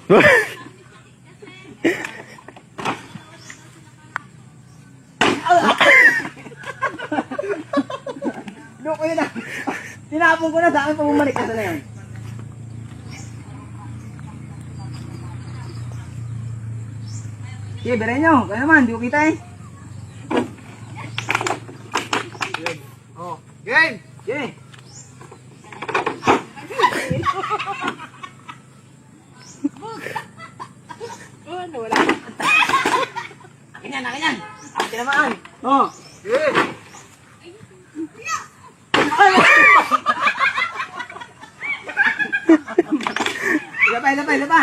Loko yun ah. Tinapon ko na sa akin pa bumalik. Asa na yun? Sige, biray nyo. Kaya naman, di ko kita eh. Oh, game! Sige. Oh, nawala. Akin yan, akin yan. Akin naman. Oh. Game! Ilapa, ilapa, ilapa.